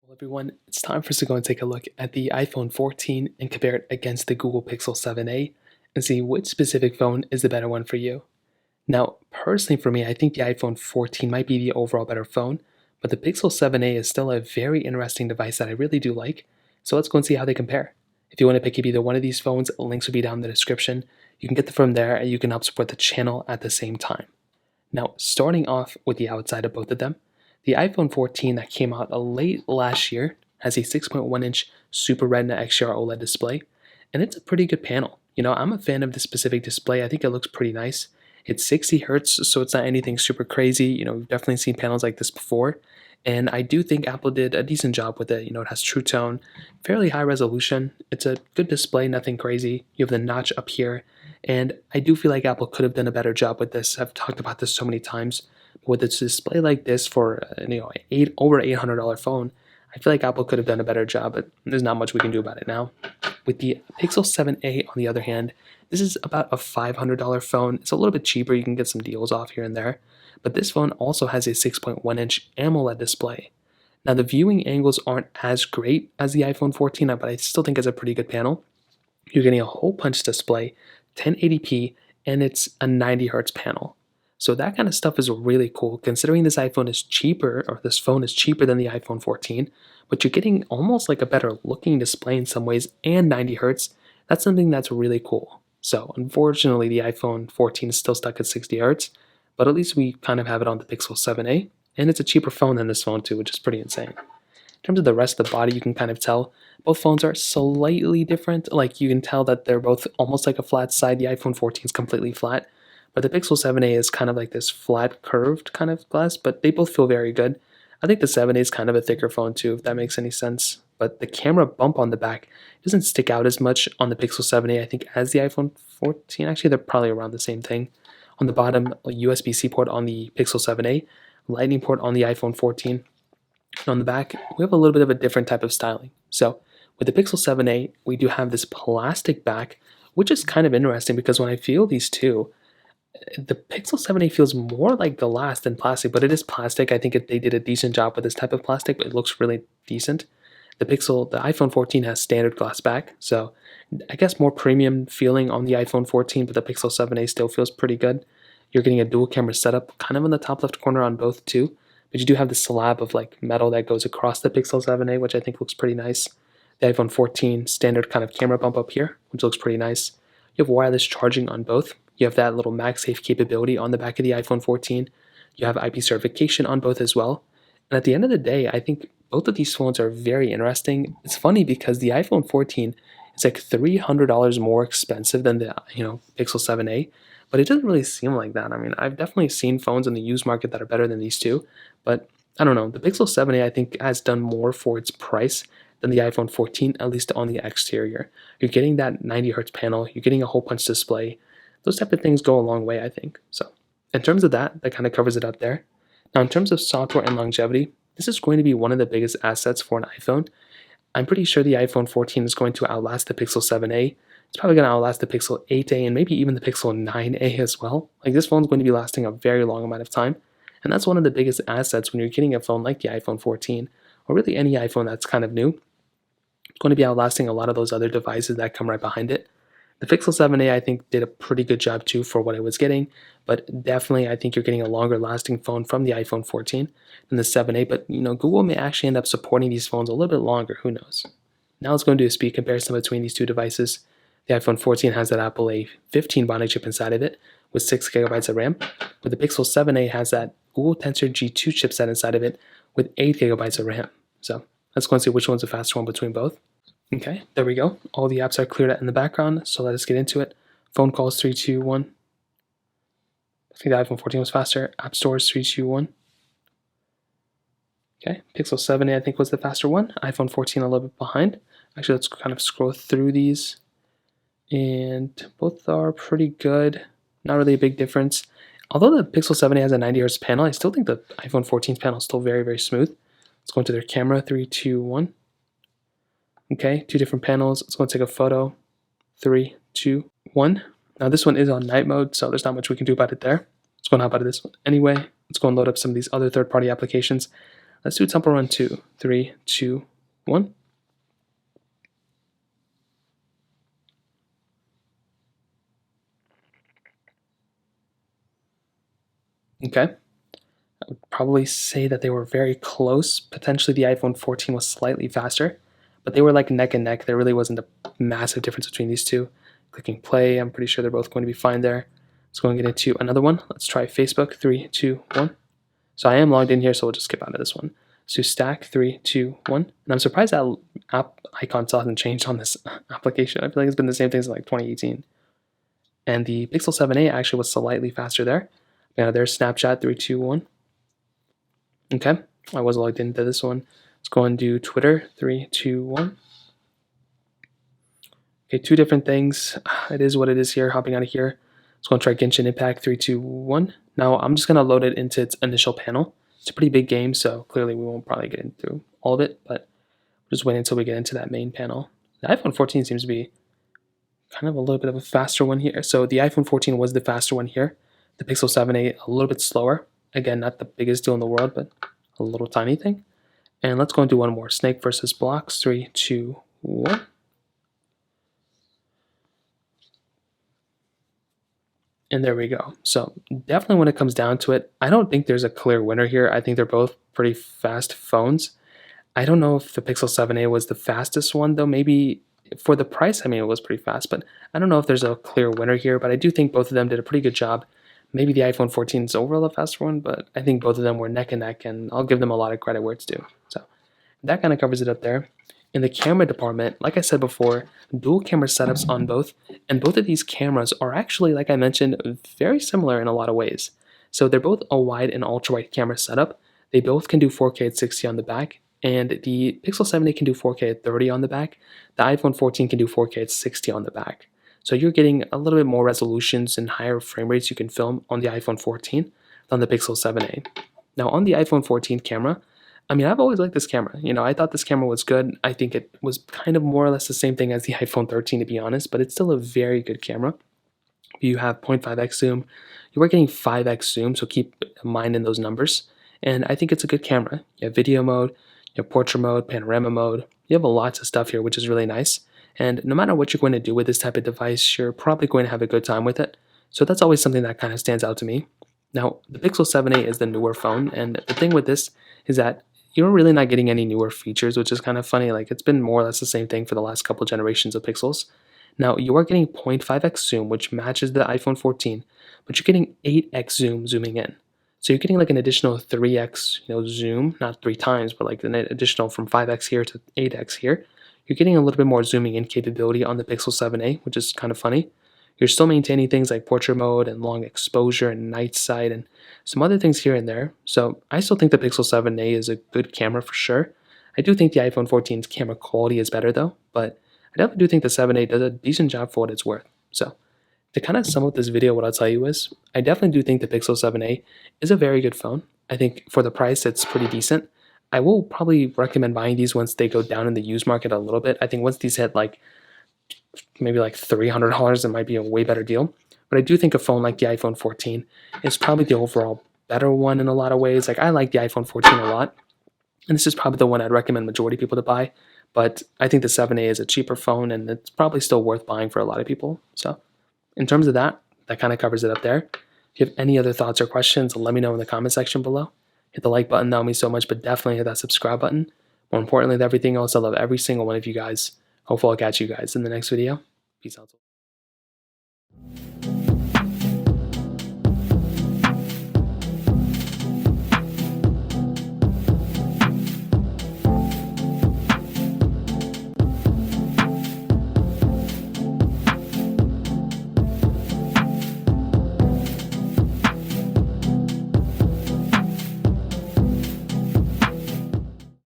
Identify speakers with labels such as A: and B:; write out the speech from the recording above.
A: Well, everyone, it's time for us to go and take a look at the iPhone 14 and compare it against the Google Pixel 7a and see which specific phone is the better one for you. Now, personally for me, I think the iPhone 14 might be the overall better phone, but the Pixel 7a is still a very interesting device that I really do like, so let's go and see how they compare. If you want to pick up either one of these phones, links will be down in the description. You can get them from there and you can help support the channel at the same time. Now, starting off with the outside of both of them, the iPhone 14 that came out late last year has a 6.1-inch Super Retina XDR OLED display, and it's a pretty good panel. I'm a fan of this specific display. I think it looks pretty nice. It's 60 hertz, so it's not anything super crazy. We've definitely seen panels like this before, and I do think Apple did a decent job with it. It has True Tone, fairly high resolution. It's a good display, nothing crazy. You have the notch up here, and I do feel like Apple could have done a better job with this. I've talked about this so many times. With a display like this for over $800 phone, I feel like Apple could have done a better job, but there's not much we can do about it now. With the Pixel 7a, on the other hand, this is about a $500 phone. It's a little bit cheaper. You can get some deals off here and there. But this phone also has a 6.1-inch AMOLED display. Now, the viewing angles aren't as great as the iPhone 14, but I still think it's a pretty good panel. You're getting a hole punch display, 1080p, and it's a 90 hertz panel. So that kind of stuff is really cool, considering this iPhone is cheaper, or this phone is cheaper than the iPhone 14, but you're getting almost like a better looking display in some ways and 90 hertz. That's something that's really cool. So unfortunately, the iPhone 14 is still stuck at 60 hertz, but at least we kind of have it on the Pixel 7a, and it's a cheaper phone than this phone too, which is pretty insane. In terms of the rest of the body, you can kind of tell both phones are slightly different. Like you can tell that they're both almost like a flat side. The iPhone 14 is completely flat, but the Pixel 7a is kind of like this flat curved kind of glass, but they both feel very good. I think the 7a is kind of a thicker phone too, if that makes any sense. But the camera bump on the back doesn't stick out as much on the Pixel 7a, I think, as the iPhone 14. Actually, they're probably around the same thing. On the bottom, a USB-C port on the Pixel 7a, Lightning port on the iPhone 14. And on the back, we have a little bit of a different type of styling. So with the Pixel 7a, we do have this plastic back, which is kind of interesting because when I feel these two, the Pixel 7a feels more like glass than plastic, but it is plastic. I think they did a decent job with this type of plastic, but it looks really decent. The iPhone 14 has standard glass back, so I guess more premium feeling on the iPhone 14, but the Pixel 7a still feels pretty good. You're getting a dual camera setup kind of in the top left corner on both too, but you do have the slab of like metal that goes across the Pixel 7a, which I think looks pretty nice. The iPhone 14 standard kind of camera bump up here, which looks pretty nice. You have wireless charging on both. You have that little MagSafe capability on the back of the iPhone 14. You have IP certification on both as well. And at the end of the day, I think both of these phones are very interesting. It's funny because the iPhone 14 is like $300 more expensive than the Pixel 7a, but it doesn't really seem like that. I mean, I've definitely seen phones in the used market that are better than these two, but I don't know. The Pixel 7a I think has done more for its price than the iPhone 14, at least on the exterior. You're getting that 90 hertz panel. You're getting a hole punch display. Those type of things go a long way, I think. So in terms of that kind of covers it up there. Now, in terms of software and longevity, this is going to be one of the biggest assets for an iPhone. I'm pretty sure the iPhone 14 is going to outlast the Pixel 7a. It's probably going to outlast the Pixel 8a and maybe even the Pixel 9a as well. Like this phone's going to be lasting a very long amount of time. And that's one of the biggest assets when you're getting a phone like the iPhone 14, or really any iPhone that's kind of new. It's going to be outlasting a lot of those other devices that come right behind it. The Pixel 7a, I think, did a pretty good job too for what it was getting, but definitely I think you're getting a longer lasting phone from the iPhone 14 than the 7a, but Google may actually end up supporting these phones a little bit longer, who knows. Now let's go and do a speed comparison between these two devices. The iPhone 14 has that Apple A15 Bionic chip inside of it with 6 gigabytes of RAM, but the Pixel 7a has that Google Tensor G2 chipset inside of it with 8 gigabytes of RAM. So let's go and see which one's the faster one between both. Okay, there we go. All the apps are cleared out in the background, so let us get into it. Phone calls 3, 2, 1. I think the iPhone 14 was faster. App stores 3, 2, 1. Okay, Pixel 7a I think was the faster one. iPhone 14 a little bit behind. Actually, let's kind of scroll through these. And both are pretty good. Not really a big difference. Although the Pixel 7a has a 90 Hz panel, I still think the iPhone 14's panel is still very, very smooth. Let's go into their camera. 3, 2, 1. Okay, two different panels. Let's go and take a photo. 3, 2, 1. Now this one is on night mode, so there's not much we can do about it there. Let's go and hop out of this one anyway. Let's go and load up some of these other third-party applications. Let's do Temple Run 2. 3, 2, 1. Okay. I would probably say that they were very close. Potentially the iPhone 14 was slightly faster, but they were like neck and neck. There really wasn't a massive difference between these two. Clicking play, I'm pretty sure they're both going to be fine there. Let's go and get into another one. Let's try Facebook. 3, 2, 1. So I am logged in here, so we'll just skip out of this one. So stack 3, 2, 1. And I'm surprised that app icon still hasn't changed on this application. I feel like it's been the same thing since like 2018. And the Pixel 7a actually was slightly faster there. Yeah, there's Snapchat 3, 2, 1. Okay, I was logged into this one. Let's go and do Twitter 3, 2, 1. Okay, two different things. It is what it is here. Hopping out of here. Let's go and try Genshin Impact 3, 2, 1. Now I'm just gonna load it into its initial panel. It's a pretty big game, so clearly we won't probably get into all of it, but just wait until we get into that main panel. The iPhone 14 seems to be kind of a little bit of a faster one here. So the iPhone 14 was the faster one here. The Pixel 7a a little bit slower. Again, not the biggest deal in the world, but a little tiny thing. And let's go and do one more. Snake versus blocks. 3, 2, 1. And there we go. So definitely when it comes down to it, I don't think there's a clear winner here. I think they're both pretty fast phones. I don't know if the Pixel 7a was the fastest one, though. Maybe for the price, I mean, it was pretty fast, but I don't know if there's a clear winner here, but I do think both of them did a pretty good job. Maybe the iPhone 14 is overall the faster one, but I think both of them were neck and neck, and I'll give them a lot of credit where it's due. So that kind of covers it up there. In the camera department, like I said before, dual camera setups on both, and both of these cameras are actually, like I mentioned, very similar in a lot of ways. So they're both a wide and ultra wide camera setup. They both can do 4K at 60 on the back, and the Pixel 7a can do 4K at 30 on the back. The iPhone 14 can do 4K at 60 on the back. So you're getting a little bit more resolutions and higher frame rates you can film on the iPhone 14 than the Pixel 7a. Now on the iPhone 14 camera, I mean, I've always liked this camera. You know, I thought this camera was good. I think it was kind of more or less the same thing as the iPhone 13, to be honest, but it's still a very good camera. You have 0.5x zoom. You are getting 5x zoom, so keep in mind in those numbers. And I think it's a good camera. You have video mode, you have portrait mode, panorama mode. You have lots of stuff here, which is really nice. And no matter what you're going to do with this type of device, you're probably going to have a good time with it. So that's always something that kind of stands out to me. Now, the Pixel 7a is the newer phone, and the thing with this is that you're really not getting any newer features, which is kind of funny. Like, it's been more or less the same thing for the last couple generations of Pixels. Now, you are getting 0.5x zoom, which matches the iPhone 14, but you're getting 8x zooming in. So you're getting like an additional 3x, zoom, not 3 times, but like an additional from 5x here to 8x here. You're getting a little bit more zooming in capability on the Pixel 7a, which is kind of funny. You're still maintaining things like portrait mode and long exposure and night sight and some other things here and there. So I still think the Pixel 7a is a good camera for sure. I do think the iPhone 14's camera quality is better though, but I definitely do think the 7a does a decent job for what it's worth. So to kind of sum up this video, what I'll tell you is I definitely do think the Pixel 7a is a very good phone. I think for the price, it's pretty decent. I will probably recommend buying these once they go down in the used market a little bit. I think once these hit like maybe like $300, it might be a way better deal. But I do think a phone like the iPhone 14 is probably the overall better one in a lot of ways. Like, I like the iPhone 14 a lot, and this is probably the one I'd recommend majority people to buy. But I think the 7a is a cheaper phone, and it's probably still worth buying for a lot of people. So in terms of that, that kind of covers it up there. If you have any other thoughts or questions, let me know in the comment section below. Hit the like button, that would mean so much, but definitely hit that subscribe button. More importantly than everything else, I love every single one of you guys. Hopefully I'll catch you guys in the next video. Peace out.